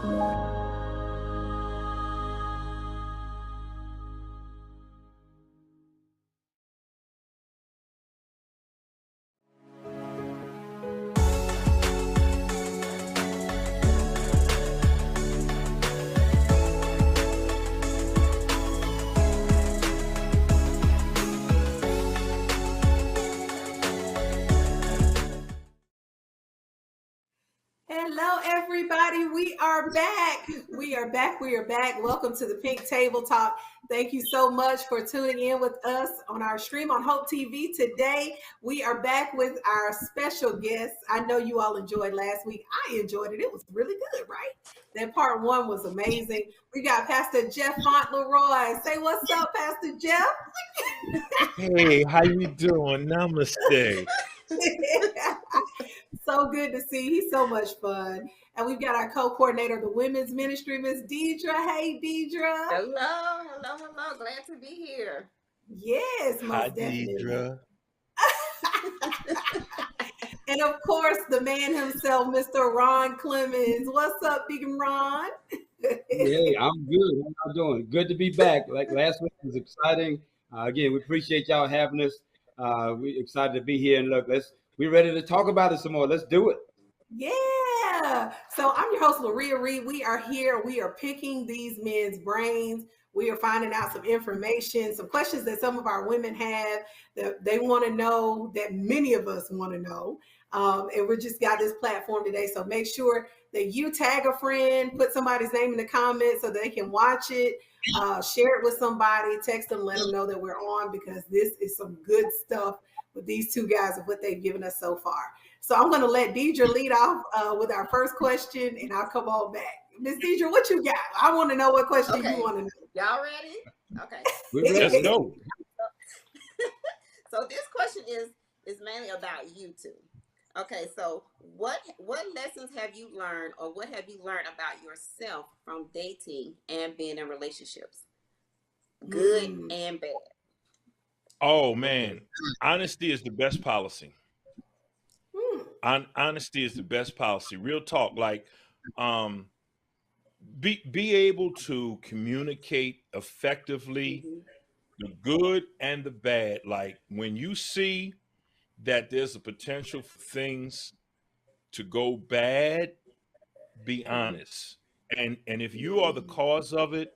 Hello, everybody. We are back. We are back. We are back. Welcome to the Pink Table Talk. Thank you so much for tuning in with us on our stream on Hope TV. Today, we are back with our special guest. I know you all enjoyed last week. I enjoyed it. It was really good, right? That part one was amazing. We got Pastor Jeff Fauntleroy. Say what's up, Pastor Jeff. Hey, how you doing? Namaste. So good to see. He's so much fun. And we've got our co-coordinator of the women's ministry, Miss Deidre. Hey, Deidre. Hello. Glad to be here. Yes, most Hi, definitely. Deidre. And of course, the man himself, Mr. Ron Clemens. What's up, Deacon Ron? Hey, I'm good. How y'all doing? Good to be back. Like last week was exciting. Again, we appreciate y'all having us. We're excited to be here. And look, we're ready to talk about it some more. Let's do it. Yeah. So I'm your host, Laria Reed. We are here. We are picking these men's brains. We are finding out some information, some questions that some of our women have that they want to know, that many of us want to know. And we just got this platform today. So make sure that you tag a friend, put somebody's name in the comments so they can watch it, share it with somebody, text them, let them know that we're on, because this is some good stuff with these two guys and what they've given us so far. So I'm going to let Deidre lead off with our first question, and I'll come on back. Miss Deidre, what you got? I want to know what question you want to know. Y'all ready? Okay. Let's go. So this question is mainly about you two. Okay, so what lessons have you learned, or what have you learned about yourself from dating and being in relationships? Good and bad. Oh, man. Honesty is the best policy. Honesty is the best policy. Real talk. Like, be able to communicate effectively, the good and the bad. Like, when you see that there's a potential for things to go bad, be honest. And if you are the cause of it,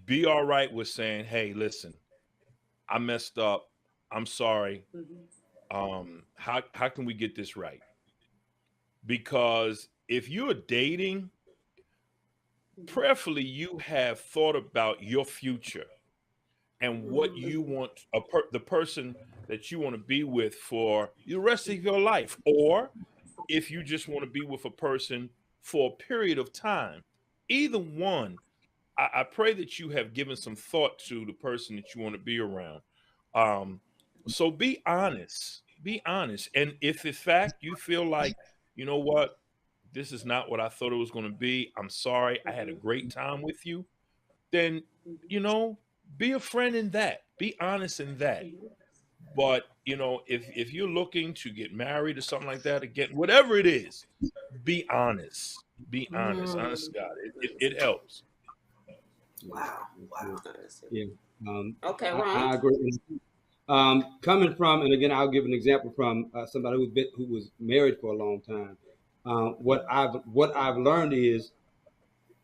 be all right with saying, hey, listen, I messed up. I'm sorry. How can we get this right? Because if you're dating, prayerfully you have thought about your future and what you want the person that you want to be with for the rest of your life, or if you just want to be with a person for a period of time. Either one, I pray that you have given some thought to the person that you want to be around. So be honest. Be honest. And if in fact you feel like, you know what, this is not what I thought it was going to be, I'm sorry, I had a great time with you, then, be a friend in that. Be honest in that. But, if you're looking to get married or something like that, again, whatever it is, be honest. Be honest. Honest to God. It helps. Wow. Yeah. Okay, Ron. I agree. Coming from, and again, I'll give an example from somebody who was married for a long time. What I've learned is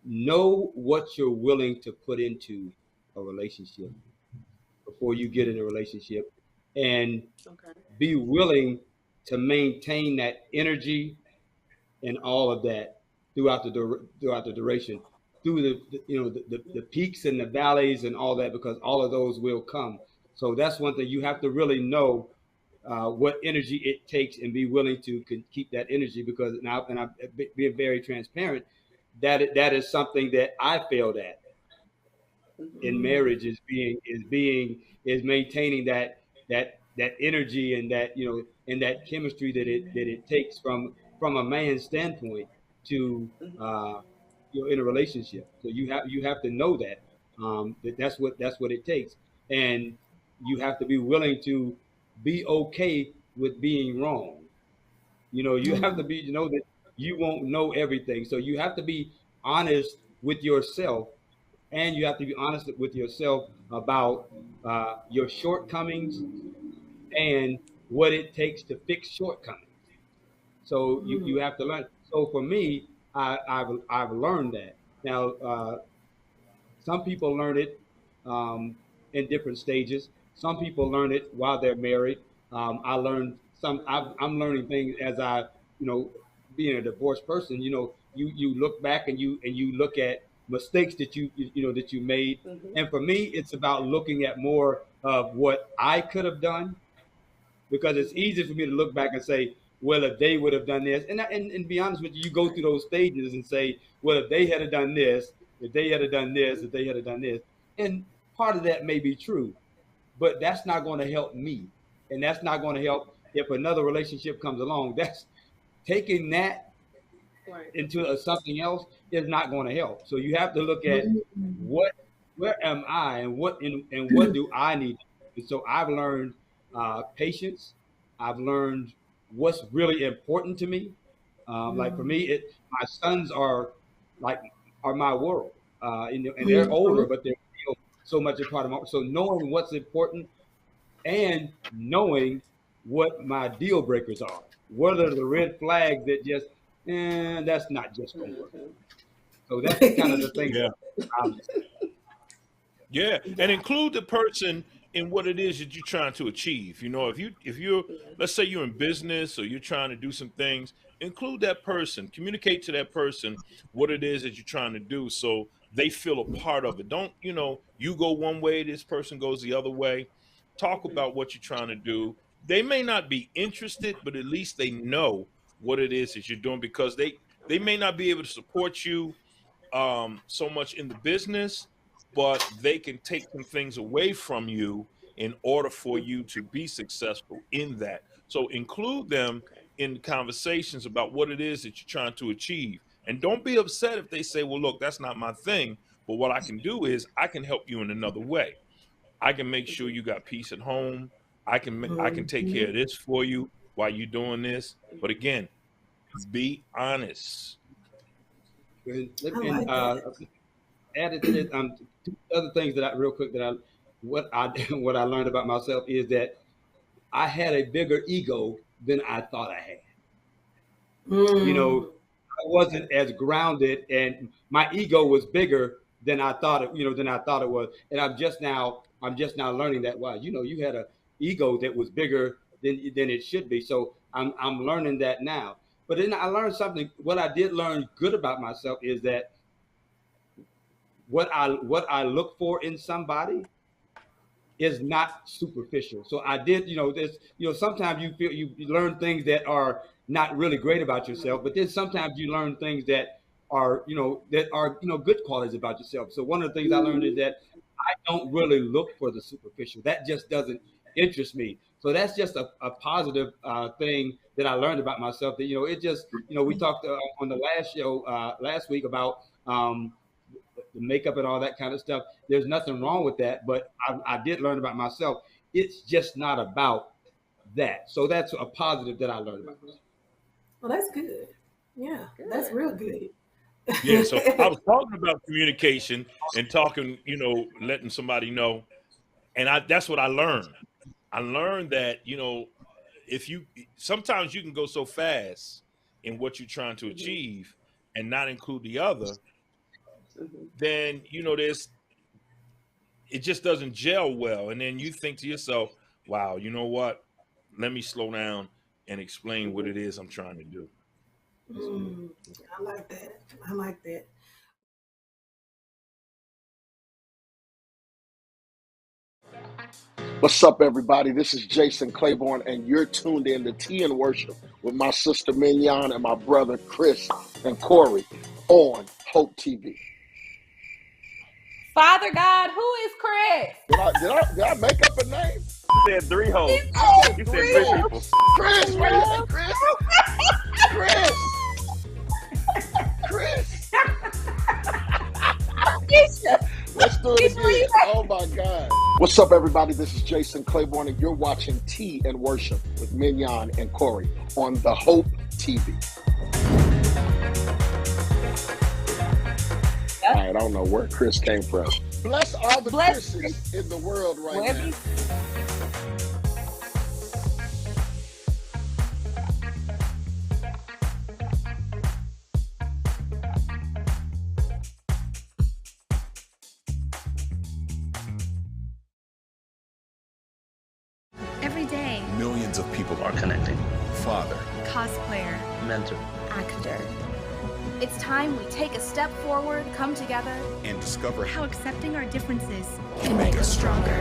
know what you're willing to put into a relationship before you get in a relationship, and be willing to maintain that energy and all of that throughout the duration, through the peaks and the valleys and all that, because all of those will come. So that's one thing you have to really know what energy it takes, and be willing to keep that energy. Because now, and I'm being very transparent, that is something that I failed at in marriage, is maintaining that energy, and that and that chemistry that it takes from a man's standpoint to in a relationship. So you have to know that that's what it takes, and you have to be willing to be okay with being wrong. You have to be, that you won't know everything. So you have to be honest with yourself, and you have to be honest with yourself about your shortcomings and what it takes to fix shortcomings. So you have to learn. So for me, I've learned that. Now, some people learn it in different stages. Some people learn it while they're married. I learned some. I'm learning things as being a divorced person. You look back and you look at mistakes that that you made. And for me, it's about looking at more of what I could have done, because it's easy for me to look back and say, well, if they would have done this, and be honest with you, you go through those stages and say, well, if they had done this, if they had done this, if they had done this, and part of that may be true, but that's not going to help me, and that's not going to help if another relationship comes along. That's taking that into something else is not going to help. So you have to look at where am I, and what do I need. And so I've learned patience. I've learned what's really important to me. Like for me, my sons are my world, and they're older, but they're still so much a part of my. So knowing what's important and knowing what my deal breakers are, what are the red flags that just, that's not just going to work. So that's kind of the thing. Yeah, and include the person in what it is that you're trying to achieve. If you're, let's say you're in business or you're trying to do some things, include that person, communicate to that person what it is that you're trying to do, so they feel a part of it. Don't, you go one way, this person goes the other way. Talk about what you're trying to do. They may not be interested, but at least they know what it is that you're doing, because they may not be able to support you so much in the business, but they can take some things away from you in order for you to be successful in that. So include them in conversations about what it is that you're trying to achieve. And don't be upset if they say, well, look, that's not my thing, but what I can do is I can help you in another way. I can make sure you got peace at home. I can take care of this for you while you're doing this. But again, be honest. Added to this, two other things what I learned about myself is that I had a bigger ego than I thought I had. I wasn't as grounded, and my ego was bigger than I thought it was. And I'm just now learning that, wow, you had an ego that was bigger than it should be. So I'm learning that now. But then I learned something. What I did learn good about myself is that what I look for in somebody is not superficial. So I did, sometimes you feel you learn things that are not really great about yourself, but then sometimes you learn things that are good qualities about yourself. So one of the things I learned is that I don't really look for the superficial. That just doesn't interest me. So that's just a positive thing that I learned about myself. That it just we talked on the last show last week about the makeup and all that kind of stuff. There's nothing wrong with that, but I did learn about myself. It's just not about that. So that's a positive that I learned about myself. Well, that's good. Yeah, that's real good. Yeah, so I was talking about communication and talking, letting somebody know. And that's what I learned. I learned that, sometimes you can go so fast in what you're trying to achieve and not include the other, then, it just doesn't gel well. And then you think to yourself, wow, you know what? Let me slow down and explain what it is I'm trying to do. I like that. What's up, everybody? This is Jason Claiborne, and you're tuned in to Tea and Worship with my sister Mignon and my brother Chris and Corey on Hope TV. Father God, who is Chris? Did I make up a name? You said 3 hoes. You said 3 people. Chris, wait a minute, Chris. Let's do it again. Oh my God. What's up, everybody? This is Jason Claiborne, and you're watching Tea and Worship with Mignon and Corey on the Hope TV. All right, I don't know where Chris came from. Bless all the Bless- Chris's in the world right Wherever now. you- Every day, Millions of people are connecting. Father, cosplayer, Mentor. actor. It's time we take a step forward, come together, and discover how accepting our differences can make us stronger.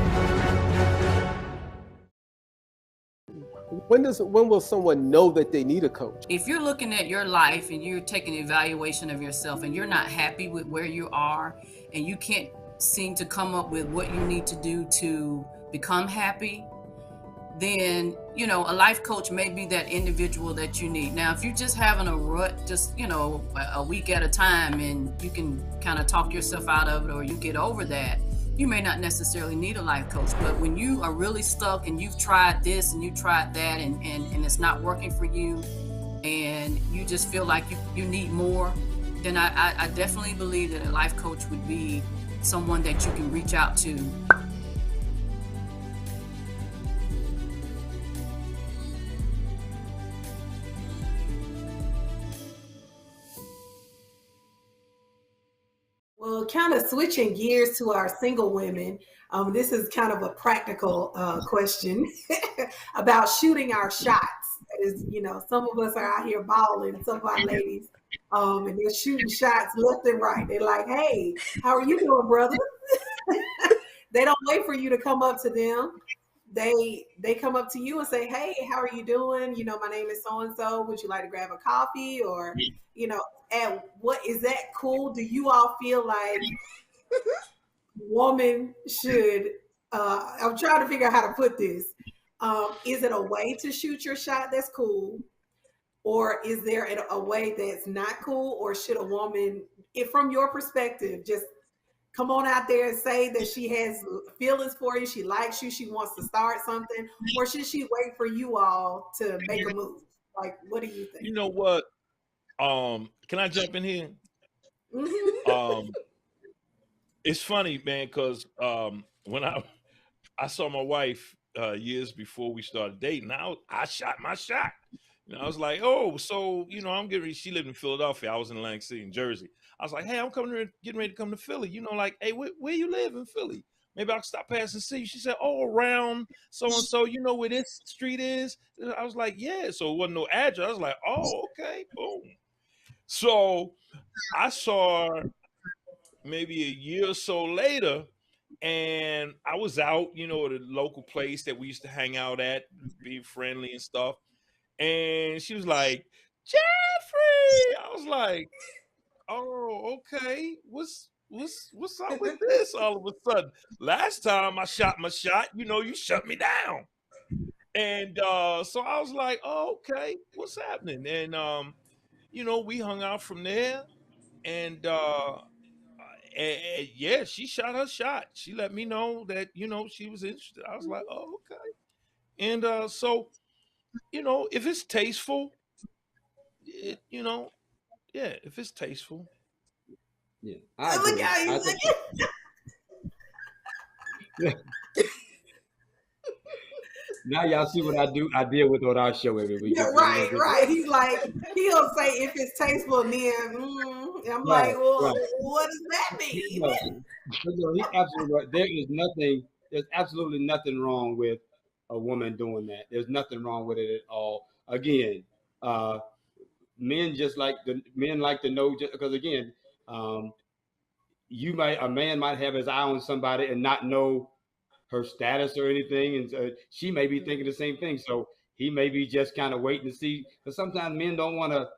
When will someone know that they need a coach? If you're looking at your life and you're taking an evaluation of yourself and you're not happy with where you are and you can't seem to come up with what you need to do to become happy, then, you know, a life coach may be that individual that you need. Now, if you're just having a rut, just, you know, a week at a time and you can kind of talk yourself out of it or you get over that, you may not necessarily need a life coach. But when you are really stuck and you've tried this and you tried that and it's not working for you and you just feel like you need more, then I definitely believe that a life coach would be someone that you can reach out to. Well, kind of switching gears to our single women, this is kind of a practical question about shooting our shots. That is, you know, some of us are out here balling, some of our ladies, and they're shooting shots left and right. They're like, hey, how are you doing, brother? They don't wait for you to come up to them. They come up to you and say, hey, how are you doing? You know, my name is so-and-so. Would you like to grab a coffee? Or, you know, and what is that cool? Do you all feel like woman should, I'm trying to figure out how to put this. Is it a way to shoot your shot that's cool? Or is there a way that's not cool? Or should a woman, from your perspective, just come on out there and say that she has feelings for you, she likes you, she wants to start something? Or should she wait for you all to make a move? Like, what do you think? You know what? Can I jump in here? Mm-hmm. It's funny, man, because when I saw my wife years before we started dating, I shot my shot. You know, I was like, oh, so, you know, I'm getting ready. She lived in Philadelphia. I was in Atlantic City, in Jersey. I was like, hey, I'm getting ready to come to Philly. You know, like, hey, where you live in Philly? Maybe I can stop past and see you. She said, oh, around so-and-so, you know where this street is? I was like, yeah. So it wasn't no address. I was like, oh, okay, boom. So I saw her maybe a year or so later, and I was out, you know, at a local place that we used to hang out at, be friendly and stuff. And she was like, Jeffrey. I was like, oh, okay. What's up with this all of a sudden? Last time I shot my shot, you know, you shut me down. And so I was like, oh, okay, what's happening? And you know, we hung out from there, and yeah, she shot her shot. She let me know that, you know, she was interested. I was like, oh, okay. And so, you know, if it's tasteful, you know, yeah, if it's tasteful. Yeah, Look how you looking. Now y'all see what I do. I deal with on our show every week. Yeah, right. He's like, he'll say if it's tasteful, then I'm like, well, what does that mean? He's absolutely right. There's absolutely nothing wrong with a woman doing that. There's nothing wrong with it at all. Again, men like to know, just because again, a man might have his eye on somebody and not know her status or anything, and she may be thinking the same thing. So he may be just kind of waiting to see, because sometimes men don't want to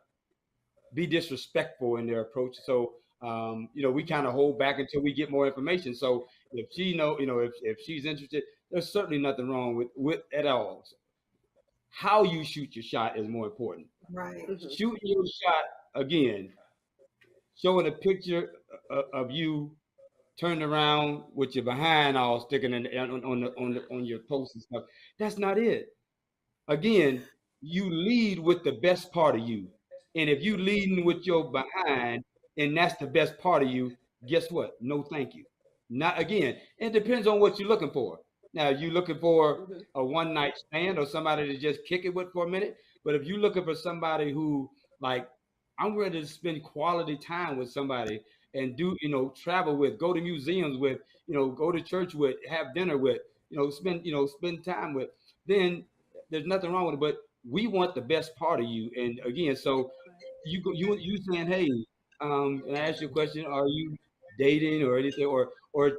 be disrespectful in their approach. So you know, we kind of hold back until we get more information. So if she if she's interested, there's certainly nothing wrong with at all. How you shoot your shot is more important. Right. Shooting your shot, again, showing a picture of you turned around with your behind all sticking on your post and stuff. That's not it. Again, you lead with the best part of you. And if you leading with your behind and that's the best part of you, guess what? No, thank you. Not again. It depends on what you're looking for. Now, you looking for a one night stand or somebody to just kick it with for a minute. But if you're looking for somebody who, like, I'm ready to spend quality time with somebody and do, travel with, go to museums with, go to church with, have dinner with, spend time with, then there's nothing wrong with it. But we want the best part of you. And again, so you saying, hey, and I ask you a question, are you dating or anything, or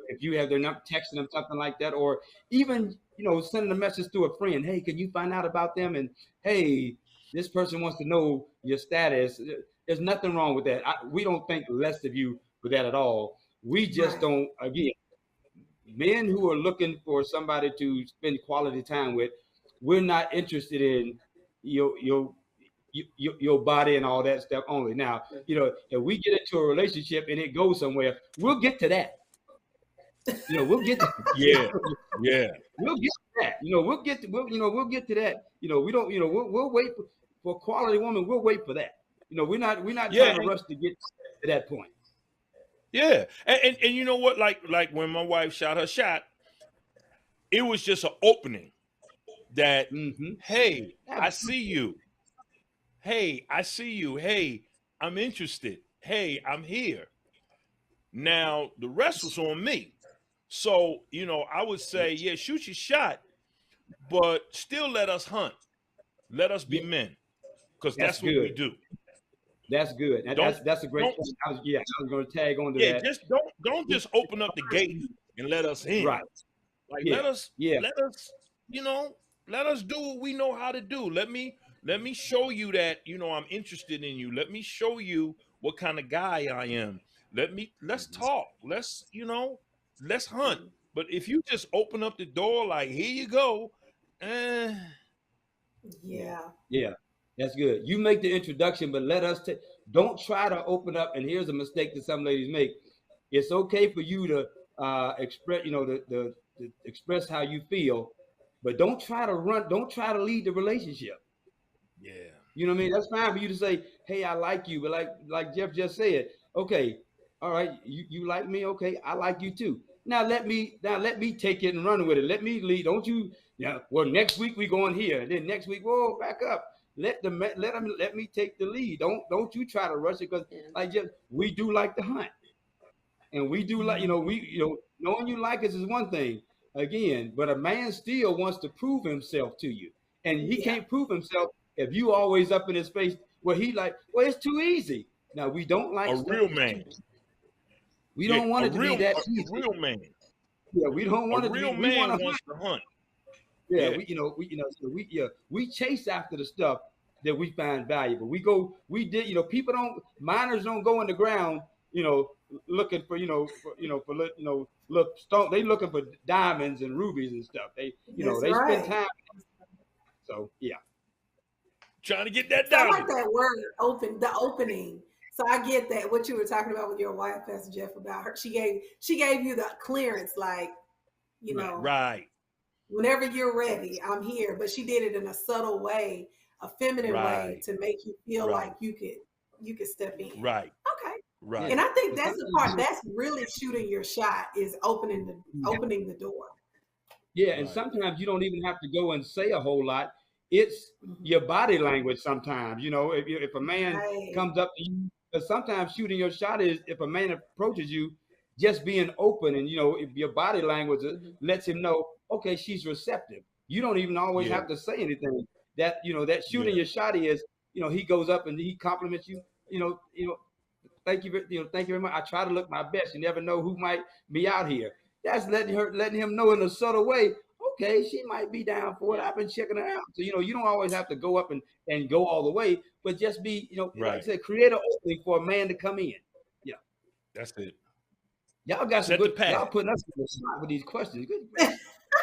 if you have their number, texting them, something like that, or even, sending a message to a friend, hey, can you find out about them? And hey, this person wants to know your status. There's nothing wrong with that. We don't think less of you for that at all. We just don't, again, men who are looking for somebody to spend quality time with, we're not interested in your body and all that stuff only. Now, if we get into a relationship and it goes somewhere, we'll get to that. We'll get to yeah. We'll get to that. We'll get to that. We don't. We'll wait for a quality woman. We'll wait for that. We're not trying to rush to get to that point. Yeah, and you know what? Like when my wife shot her shot, it was just an opening. That hey, I see you. Hey, I see you. Hey, I'm interested. Hey, I'm here. Now, the rest was on me. So, I would say, yeah, shoot your shot, but still let us hunt. Let us be men, because that's what we do. That's good. That's a great point. I was going to tag on to that. Yeah, just don't just open up the gate and let us in. Right. Like, let us, let us do what we know how to do. Let me show you that, I'm interested in you. Let me show you what kind of guy I am. Let's talk. Let's hunt. But if you just open up the door like, here you go. Yeah, that's good. You make the introduction, but let us don't try to open up. And here's a mistake that some ladies make. It's okay for you to express, to express how you feel, but don't try to lead the relationship. Yeah. You know what I mean? That's fine for you to say, hey, I like you. But like Jeff just said, okay, all right, you like me? Okay, I like you too. Now let me take it and run with it. Let me lead. Don't you, well, next week we going here. And then next week, whoa, back up. Let me take the lead. Don't you try to rush it, because like Jeff, we do like to hunt. And we do like, knowing you like us is one thing, again, but a man still wants to prove himself to you. And he can't prove himself if you always up in his face where he like, well, it's too easy. Now, we don't like a real man. We don't want it to be that easy. A real man. Yeah, we don't want it to be. A real man wants to hunt. Yeah, we chase after the stuff that we find valuable. Miners don't go in the ground, looking for, look stone. They looking for diamonds and rubies and stuff. They spend time. So yeah. Trying to get that down. I like that word, the opening. So I get that what you were talking about with your wife, Pastor Jeff, about her. She gave you the clearance, like, right. Whenever you're ready, I'm here. But she did it in a subtle way, a feminine way, to make you feel like you could step in. Right. Okay. Right. And I think that's the part that's really shooting your shot, is opening the door. Yeah, and sometimes you don't even have to go and say a whole lot. It's your body language sometimes. If a man comes up to you, but sometimes shooting your shot is if a man approaches you, just being open, and if your body language lets him know, okay, she's receptive. You don't even always have to say anything. That that shooting your shot is, he goes up and he compliments you. Thank you very much. I try to look my best. You never know who might be out here. That's letting him know in a subtle way. Okay, she might be down for it. I've been checking her out. So, you don't always have to go up and go all the way, but just be, like I said, create an opening for a man to come in. Yeah. That's it. Y'all got some good, y'all putting us in the spot with these questions. Good.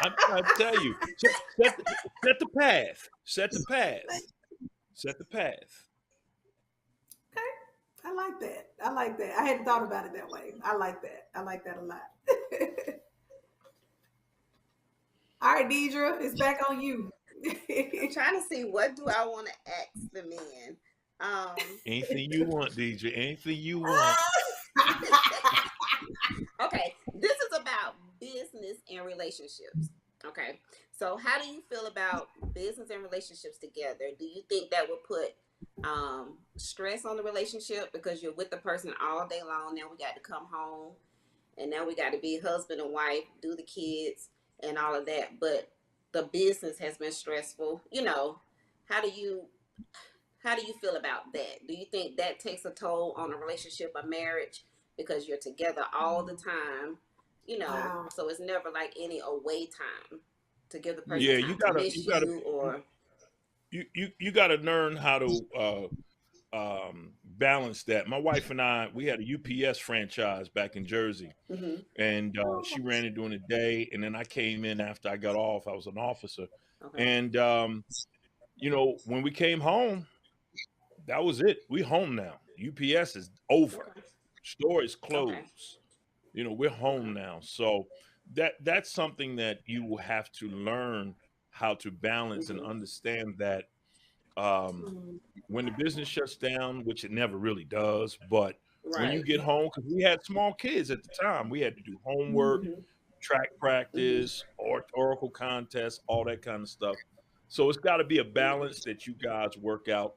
I'm trying to tell you, set the path. Set the path. Set the path. Okay. I like that. I hadn't thought about it that way. I like that a lot. All right, Deidre, it's back on you. I'm trying to see, what do I want to ask the men? Anything you want, Deidre. Anything you want. relationships. Okay. So how do you feel about business and relationships together? Do you think that would put stress on the relationship because you're with the person all day long? Now we got to come home and now we got to be husband and wife, do the kids and all of that. But the business has been stressful. You know, how do you feel about that? Do you think that takes a toll on a relationship, a marriage, because you're together all the time? You know, Wow. so it's never like any away time to give the person Yeah, time you to gotta, miss you gotta, or you gotta learn how to balance that. My wife and I, we had a UPS franchise back in Jersey, and she ran it during the day, and then I came in after I got off. I was an officer, okay. and you know, when we came home, that was it. We home now. UPS is over. Okay. Store is closed. Okay. You know, we're home now. So that's something that you will have to learn how to balance and understand that when the business shuts down, which it never really does, but when you Right. get home, because we had small kids at the time, we had to do homework, track practice, or oracle contests, all that kind of stuff. So it's got to be a balance that you guys work out,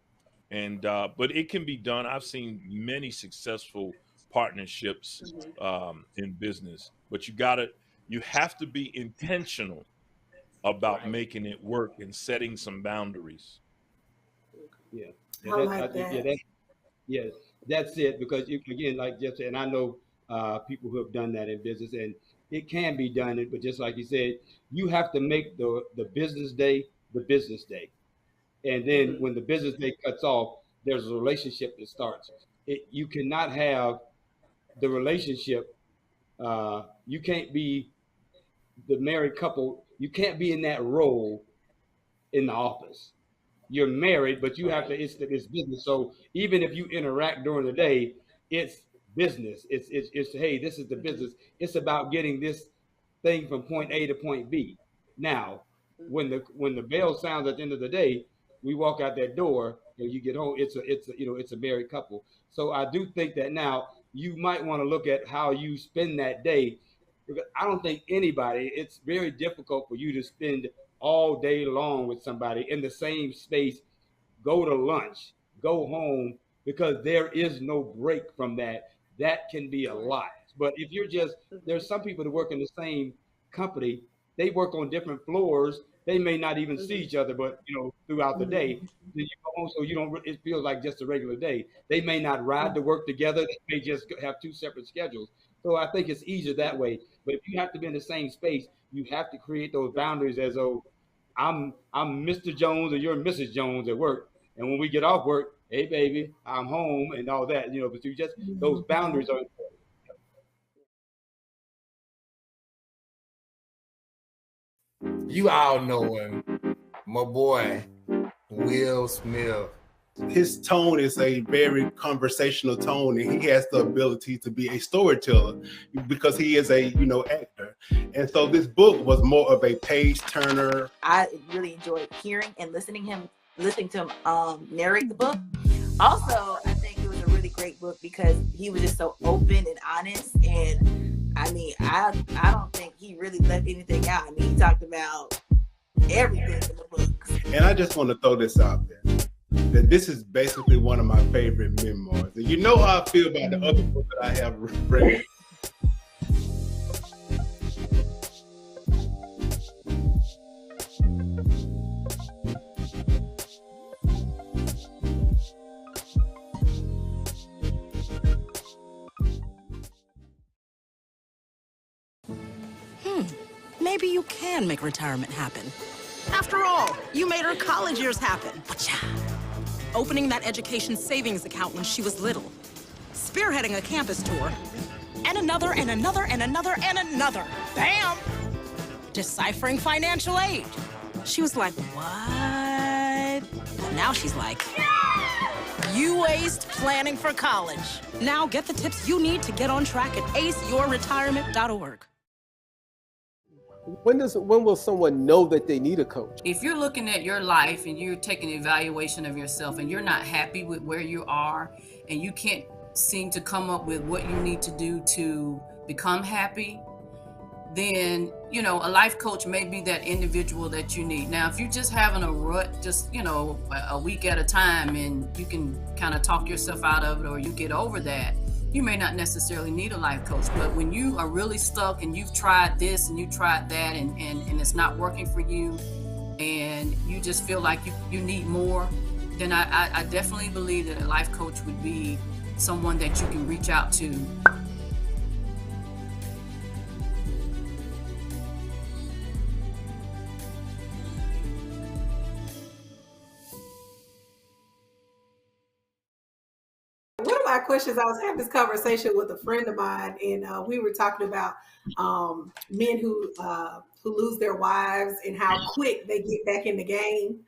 and but it can be done. I've seen many successful partnerships in business, but you have to be intentional about Right. making it work and setting some boundaries. Yeah, I that's, like think, that. yes, that's it. Because you, again, like Jeff said, and I know people who have done that in business, and it can be done. But just like you said, you have to make the business day the business day, and then when the business day cuts off, there's a relationship that starts. You cannot have the relationship. You can't be the married couple. You can't be in that role in the office. You're married, but you have to. It's business. So even if you interact during the day, it's business. It's hey, this is the business. It's about getting this thing from point A to point B. Now, when the bell sounds at the end of the day, we walk out that door and you get home. It's a married couple. So I do think that now you might want to look at how you spend that day, because I don't think anybody. It's very difficult for you to spend all day long with somebody in the same space, go to lunch, go home, because there is no break from that. That can be a lot. But if you're just, there's some people that work in the same company, they work on different floors. They may not even see each other, but throughout the day, then you go home, so you don't. It feels like just a regular day. They may not ride to work together. They may just have two separate schedules. So I think it's easier that way. But if you have to be in the same space, you have to create those boundaries as though I'm Mr. Jones and you're Mrs. Jones at work. And when we get off work, hey baby, I'm home and all that, but you just, those boundaries are important. You all know him, my boy, Will Smith. His tone is a very conversational tone, and he has the ability to be a storyteller because he is a actor. And so this book was more of a page turner. I really enjoyed hearing and listening to him narrate the book. Also, I think it was a really great book because he was just so open and honest. And I mean, I don't think he really left anything out. I mean, he talked about everything in the book. And I just want to throw this out there, that this is basically one of my favorite memoirs. And you know how I feel about the other book that I have read. Maybe you can make retirement happen. After all, you made her college years happen. Opening that education savings account when she was little. Spearheading a campus tour. And another, and another, and another, and another. Bam! Deciphering financial aid. She was like, what? But now she's like, you aced planning for college. Now get the tips you need to get on track at aceyourretirement.org. When will someone know that they need a coach? If you're looking at your life and you're taking an evaluation of yourself and you're not happy with where you are and you can't seem to come up with what you need to do to become happy, then, you know, a life coach may be that individual that you need. Now, if you're just having a rut, just, you know, a week at a time, and you can kind of talk yourself out of it, or you get over that, you may not necessarily need a life coach. But when you are really stuck and you've tried this and you tried that, and it's not working for you, and you just feel like you need more, then I definitely believe that a life coach would be someone that you can reach out to. One of my questions, I was having this conversation with a friend of mine, and we were talking about men who lose their wives and how quick they get back in the game,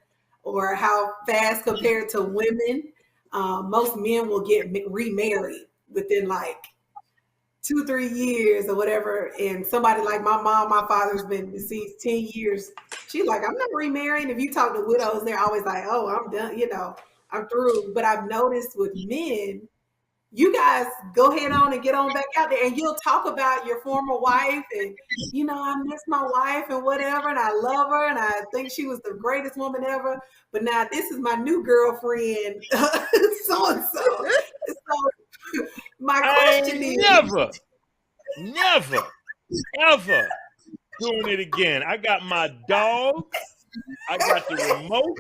or how fast compared to women. Most men will get remarried within like 2-3 years or whatever. And somebody like my mom, my father's been deceased 10 years. She's like, I'm not remarrying. If you talk to widows, they're always like, oh, I'm done, you know, I'm through. But I've noticed with men, you guys go ahead on and get on back out there, and you'll talk about your former wife, and, you know, I miss my wife and whatever, and I love her, and I think she was the greatest woman ever. But now this is my new girlfriend, so-and-so. So my question is, never, ever doing it again. I got my dog. I got the remote.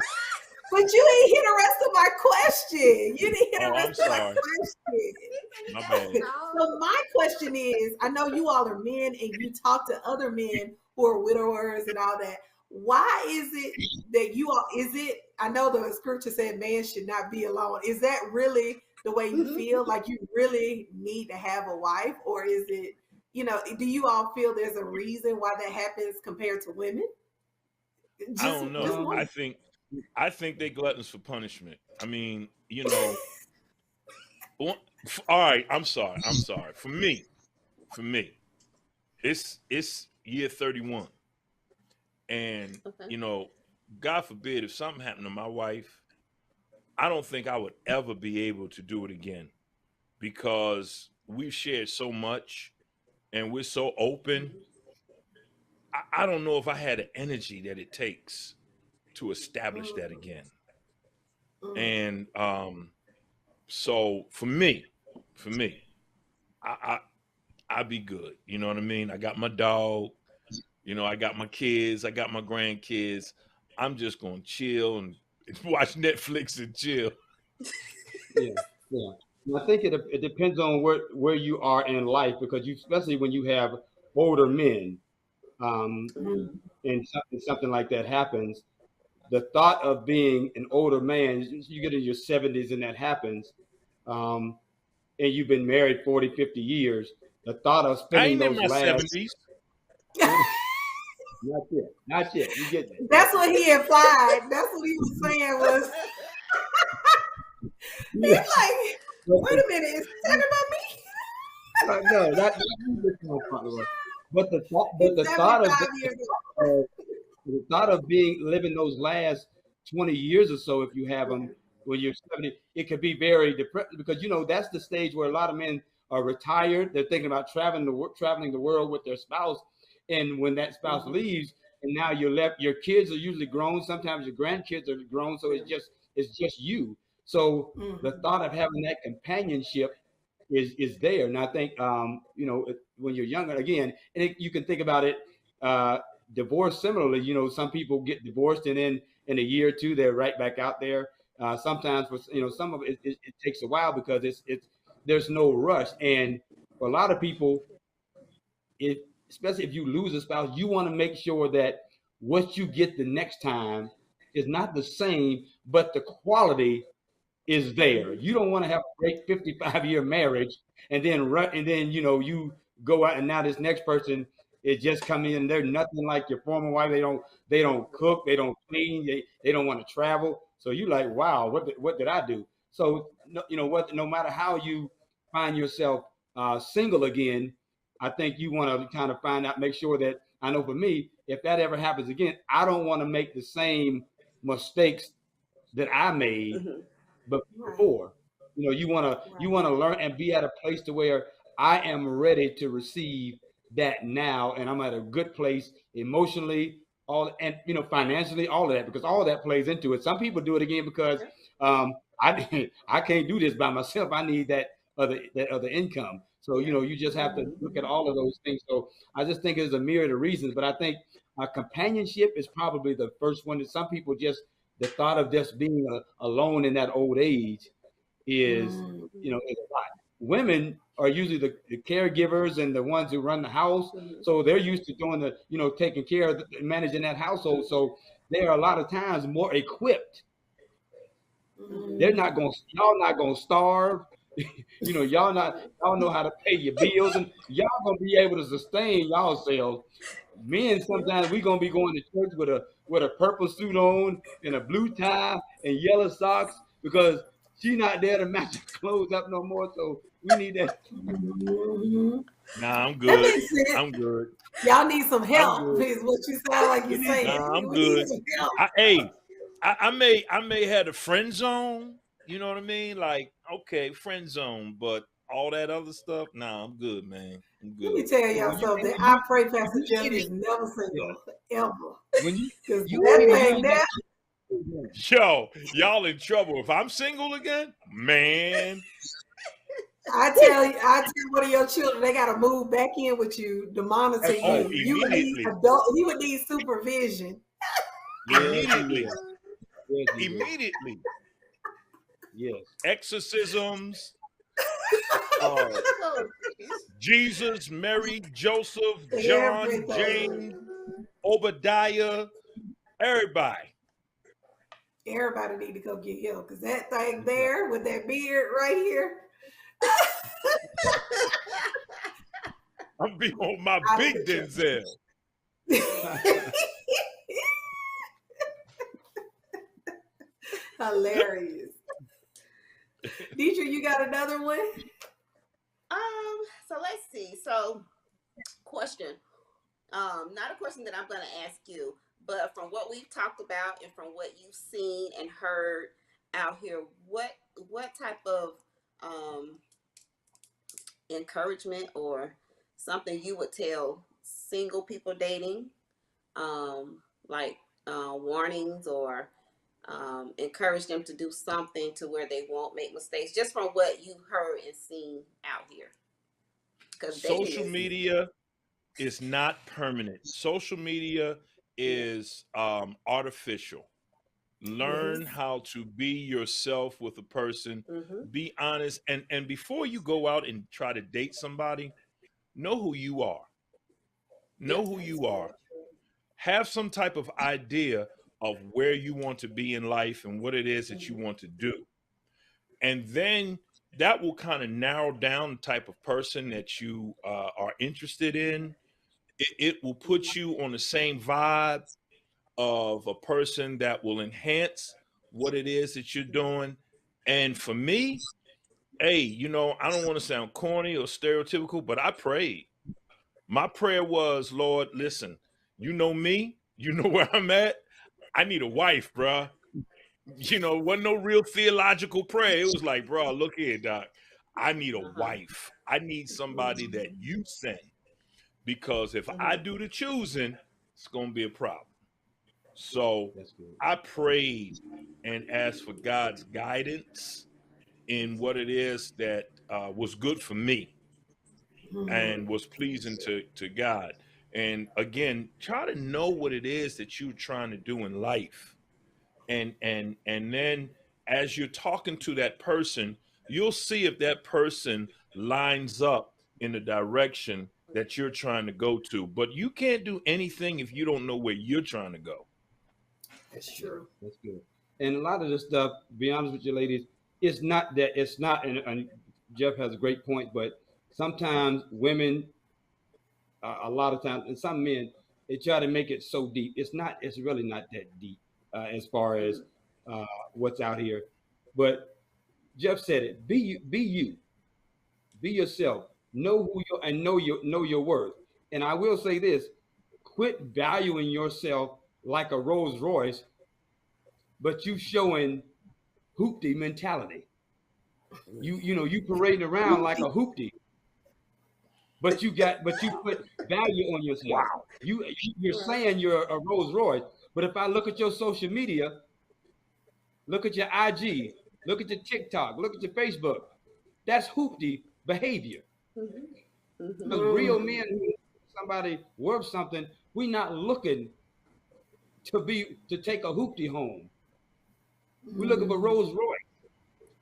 But you didn't hear the rest of my question. You didn't hear the rest of my question. My bad. So my question is, I know you all are men and you talk to other men who are widowers and all that. Why is it that you all, I know the scripture said man should not be alone. Is that really the way you feel? Like you really need to have a wife? Or is it, you know, do you all feel there's a reason why that happens compared to women? I don't know. I think they gluttons for punishment. I mean, you know, all right, I'm sorry. For me, it's year 31. And, you know, God forbid if something happened to my wife, I don't think I would ever be able to do it again, because we've shared so much and we're so open. I don't know if I had the energy that it takes to establish that again. And so for me, I'd be good. You know what I mean? I got my dog, you know, I got my kids, I got my grandkids. I'm just gonna chill and watch Netflix and chill. Yeah. I think it depends on where you are in life, because especially when you have older men, and something like that happens, the thought of being an older man, you get in your 70s and that happens, and you've been married 40, 50 years, the thought of spending those last 70s. Not yet. You get that. That's what he implied. That's what he was saying was, he's like, wait a minute, is he talking about me? No, not but the thought of living those last 20 years or so, if you have them when you're 70, it could be very depressing, because, you know, that's the stage where a lot of men are retired. They're thinking about traveling the world with their spouse. And when that spouse leaves, and now you're left, your kids are usually grown. Sometimes your grandkids are grown. So it's just you. So the thought of having that companionship is there. And I think, you know, when you're younger, again, and you can think about it, divorce similarly. You know, some people get divorced and then in a year or two, they're right back out there. Sometimes, you know, some of it takes a while because there's no rush. And for a lot of people, especially if you lose a spouse, you want to make sure that what you get the next time is not the same, but the quality is there. You don't want to have a great 55-year marriage and then you know, you go out and now this next person is just coming in. They're nothing like your former wife. They don't cook, they don't clean, they don't want to travel. So you like, wow, what did I do? So you know what? No matter how you find yourself single again, I think you want to kind of find out, make sure that, I know for me, if that ever happens again, I don't want to make the same mistakes that I made before. You know, you want to learn and be at a place to where I am ready to receive that now, and I'm at a good place emotionally, all and financially, all of that, because all that plays into it. Some people do it again because I can't do this by myself. I need that other income. So you just have to look at all of those things. So I just think there's a myriad of reasons, but I think companionship is probably the first one. That some people just the thought of just being alone in that old age is is a lot. Women are usually the caregivers and the ones who run the house, so they're used to doing taking care of managing that household. So they are a lot of times more equipped. Y'all not gonna starve. y'all know how to pay your bills, and y'all gonna be able to sustain yourselves. Men, sometimes we gonna be going to church with a purple suit on and a blue tie and yellow socks because she's not there to match her clothes up no more. So we need that. Nah, I'm good. I'm good. Y'all need some help, is what you sound like you're saying. Nah, I'm good. I may have a friend zone. You know what I mean? Like, okay, friend zone, but all that other stuff, nah, I'm good, man. I'm good. Let me tell y'all something. I pray Pastor Jeff is never single, ever. Because that thing there. Yo, y'all in trouble. If I'm single again, man. I tell one of your children they gotta move back in with you to monitor you. You would need he would need supervision. Immediately. Immediately. Yes. Exorcisms. Jesus, Mary, Joseph, John, James, Obadiah, everybody. Everybody need to go get help because that thing there with that beard right here. I'm be on my big Denzel. Hilarious. Deidre, you got another one? So let's see. So question. Not a question that I'm gonna ask you, but from what we've talked about and from what you've seen and heard out here, what type of encouragement or something you would tell single people dating, like warnings or encourage them to do something to where they won't make mistakes, just from what you've heard and seen out here? Because social media is not permanent. Social media is artificial. Learn how to be yourself with a person. Be honest, and before you go out and try to date somebody, know who you are. Know who you are. Have some type of idea of where you want to be in life and what it is that you want to do. And then that will kind of narrow down the type of person that you are interested in. It will put you on the same vibe of a person that will enhance what it is that you're doing. And for me, hey, I don't want to sound corny or stereotypical, but I prayed. My prayer was, Lord, listen, you know me, you know where I'm at. I need a wife, bruh. Wasn't no real theological prayer. It was like, bro, look here, doc. I need a wife. I need somebody that you send. Because if I do the choosing, it's going to be a problem. So I prayed and asked for God's guidance in what it is that was good for me and was pleasing to God. And again, try to know what it is that you're trying to do in life. And then as you're talking to that person, you'll see if that person lines up in the direction that you're trying to go to. But you can't do anything if you don't know where you're trying to go. That's true. That's good. And a lot of this stuff, to be honest with you ladies, it's not, and Jeff has a great point, but sometimes women, a lot of times, and some men, they try to make it so deep. It's really not that deep as far as what's out here. But Jeff said it, be you, be yourself, know who you are, and know your worth. And I will say this, quit valuing yourself like a Rolls Royce, but you showing hoopty mentality. You parading around like a hoopty. but you put value on yourself. Wow. You're saying you're a Rolls Royce, but if I look at your social media, look at your IG, look at your TikTok, look at your Facebook, that's hoopty behavior. Because real men, somebody worth something, we're not looking to take a hoopty home. We're looking for Rolls Royce.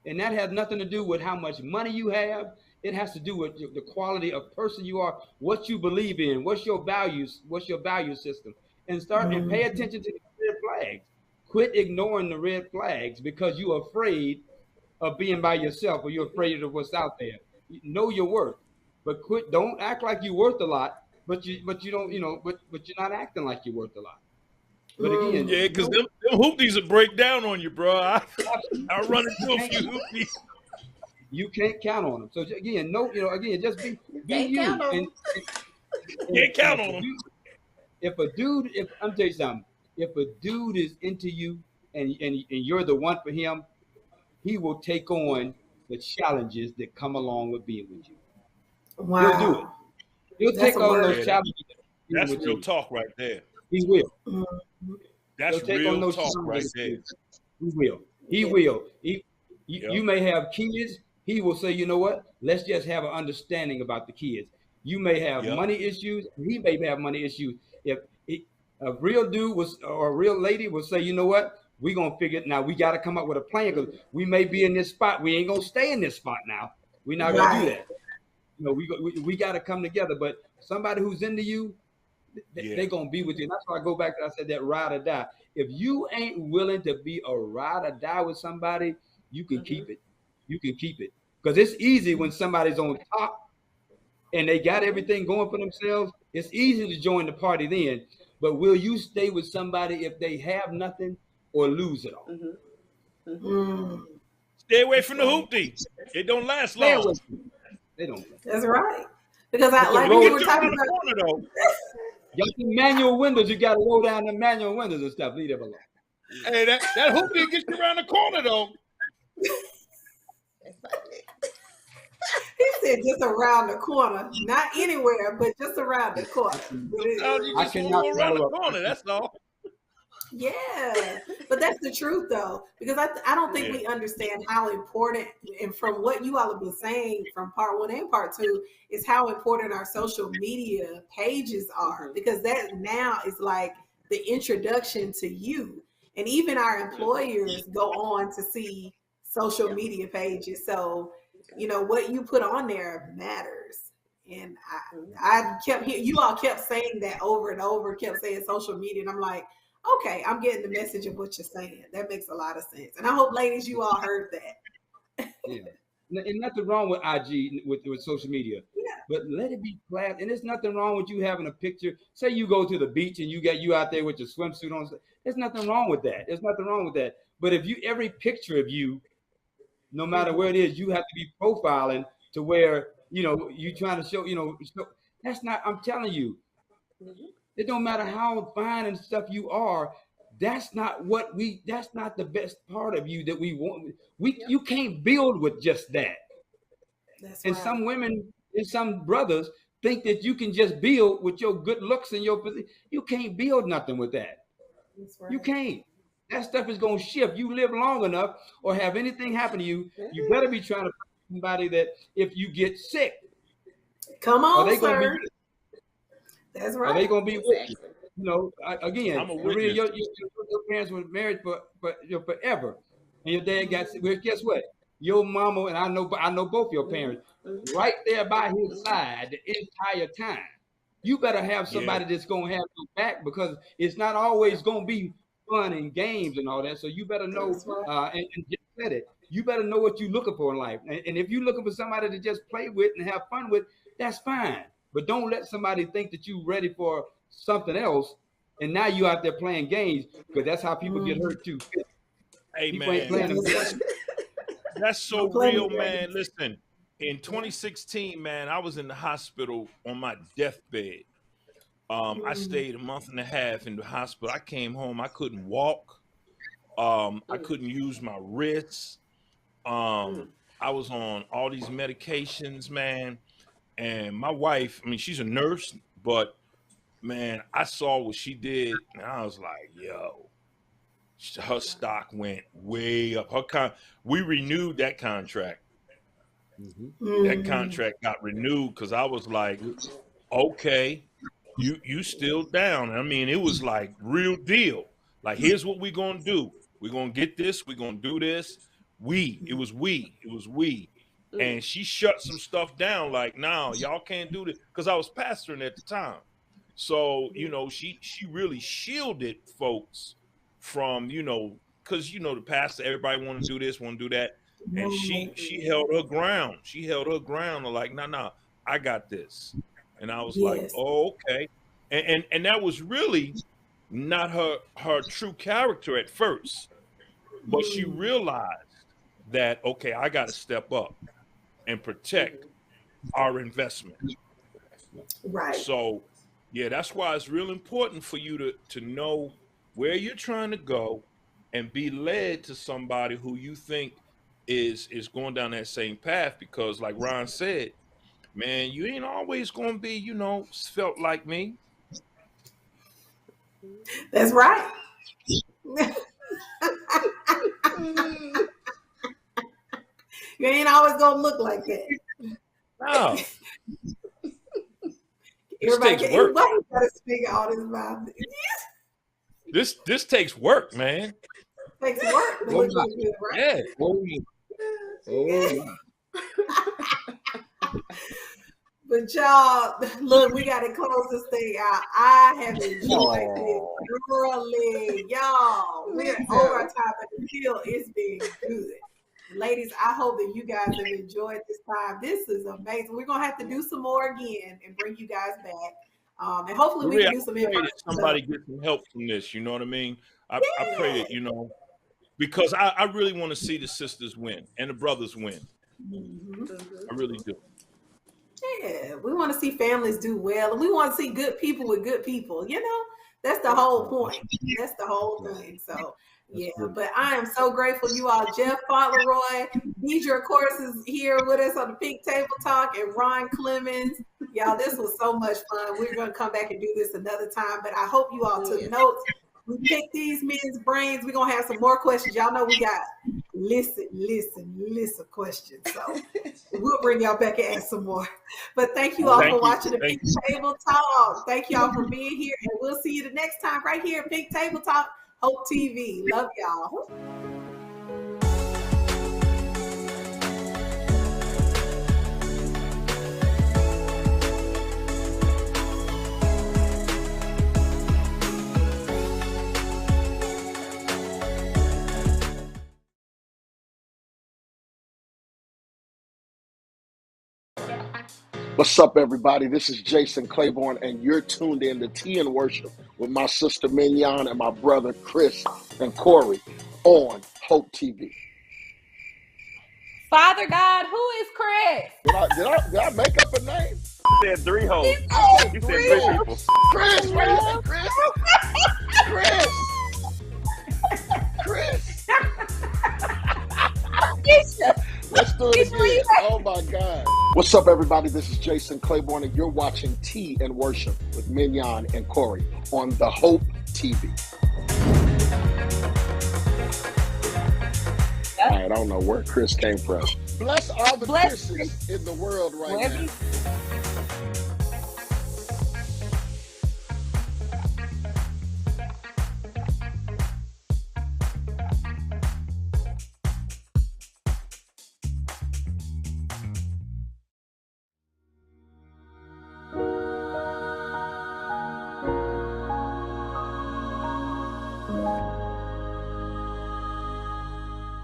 And that has nothing to do with how much money you have. It has to do with the quality of person you are, what you believe in, what's your values, what's your value system. And and pay attention to the red flags. Quit ignoring the red flags because you're afraid of being by yourself or you're afraid of what's out there. You know your worth. But don't act like you're worth a lot, but you don't, but you're not acting like you're worth a lot. But again, yeah, because them hoopties will break down on you, bro. I run into a few hoopties. You can't count on them. So again, just be you. Can't count on them. I'm tell you something, if a dude is into you and you're the one for him, he will take on the challenges that come along with being with you. Wow. He'll do it. He'll take on those challenges. That's real talk right there. He will. That's real talk right there. He will. He will. You may have kids. He will say, you know what? Let's just have an understanding about the kids. You may have money issues. He may have money issues. If a real dude or a real lady will say, you know what? We're going to figure it now. We got to come up with a plan because we may be in this spot. We ain't going to stay in this spot now. We're not going to do that. We got to come together. But somebody who's into you, they're going to be with you. And that's why I go back to, I said that ride or die. If you ain't willing to be a ride or die with somebody, you can keep it. You can keep it. Because it's easy when somebody's on top and they got everything going for themselves. It's easy to join the party then. But will you stay with somebody if they have nothing or lose it all? Stay away from the hoopty. It don't last long. They don't. That's right. Because like we were talking about. Y'all see manual windows, you got to roll down the manual windows and stuff. Leave them alone. Hey, that hoopty gets you around the corner, though. He said just around the corner. Not anywhere, but just around the corner. I cannot around the corner, that's all. Yeah, but that's the truth, though, because I don't think we understand how important, and from what you all have been saying from part 1 and part 2, is how important our social media pages are, because that now is like the introduction to you. And even our employers go on to see social media pages. So, what you put on there matters. And I kept hearing, you all kept saying that over and over, kept saying social media. And I'm like, okay, I'm getting the message of what you're saying. That makes a lot of sense. And I hope, ladies, you all heard that. Yeah. And nothing wrong with IG, with social media. Yeah. But let it be class. And there's nothing wrong with you having a picture. Say you go to the beach and you out there with your swimsuit on. There's nothing wrong with that. There's nothing wrong with that. But if every picture of you, no matter where it is, you have to be profiling to where, you trying to show, that's not, I'm telling you, it don't matter how fine and stuff you are. That's not the best part of you that we want. You can't build with just that. That's and right. Some women and some brothers think that you can just build with your good looks and your position. You can't build nothing with that. That's right. You can't. That stuff is going to shift. You live long enough or have anything happen to you, you better be trying to find somebody that if you get sick, come on, sir. That's right. Are they going to be with you? Again, Maria, your parents were married for forever, and your dad got sick. Well, guess what? Your mama, and I know both your parents, right there by his side the entire time. You better have somebody that's going to have your back, because it's not always going to be fun and games and all that. So you better know, and just said it. You better know what you're looking for in life. And if you're looking for somebody to just play with and have fun with, that's fine. But don't let somebody think that you're ready for something else, and now you out there playing games, because that's how people get hurt too. Hey, man, that's so real, man. Listen, in 2016, man, I was in the hospital on my deathbed. I stayed a month and a half in the hospital. I came home. I couldn't walk. I couldn't use my wrists. I was on all these medications, man. And my wife, I mean, she's a nurse, but man, I saw what she did, and I was like, yo, her stock went way up. We renewed that contract. That contract got renewed because I was like, okay, you still down. I mean, it was like real deal. Like, here's what we're gonna do. We're gonna get this, we're gonna do this. It was we. And she shut some stuff down, like, no, y'all can't do this. Because I was pastoring at the time. So, you know, she really shielded folks from, you know, because, you know, the pastor, everybody want to do this, want to do that. And she held her ground. She held her ground, like, no, I got this. And I was like, oh, okay. And that was really not her true character at first. But she realized that, okay, I got to step up and protect our investment. Right. So, yeah, that's why it's real important for you to know where you're trying to go and be led to somebody who you think is going down that same path. Because like Ron said, man, you ain't always going to be, you know, felt like me. That's right. You ain't always gonna look like that. No. Everybody gotta speak all this about this takes work, man. Takes work. To look like this, right? Yeah. But y'all, look, we gotta close this thing out. I have enjoyed this thoroughly. Y'all, we're over our time, but still it's been good. Ladies, I hope that you guys have enjoyed this time. This is amazing. We're gonna have to do some more again and bring you guys back. And hopefully we can do some in-person stuff. Somebody get some help from this, you know what I mean? I pray that, you know, because I really want to see the sisters win and the brothers win. I really do. Yeah, we want to see families do well, and we want to see good people with good people. You know, that's the whole point. That's the whole thing. So, yeah, but I am so grateful you all. Jeff Fauntleroy, Deidre, of course, is here with us on the Pink Table Talk, and Ron Clemens. Y'all, this was so much fun. We're going to come back and do this another time, but I hope you all took notes. We picked these men's brains. We're going to have some more questions. Y'all know we got listen questions. So we'll bring y'all back and ask some more. But thank you all for watching the Pink Table Talk. Thank y'all for being here. And we'll see you the next time right here at Pink Table Talk, Hope TV. Love y'all. What's up, everybody? This is Jason Claiborne, and you're tuned in to Tea and Worship with my sister Mignon and my brother Chris and Corey on Hope TV. Father God, who is Chris? Did I make up a name? You said three hoes. You said three people. Chris, man, Chris. Let's do it again. Oh my God. What's up, everybody? This is Jason Claiborne, and you're watching Tea and Worship with Mignon and Corey on the Hope TV. I don't know where Chris came from. Bless all the Chris's in the world right now. Bye.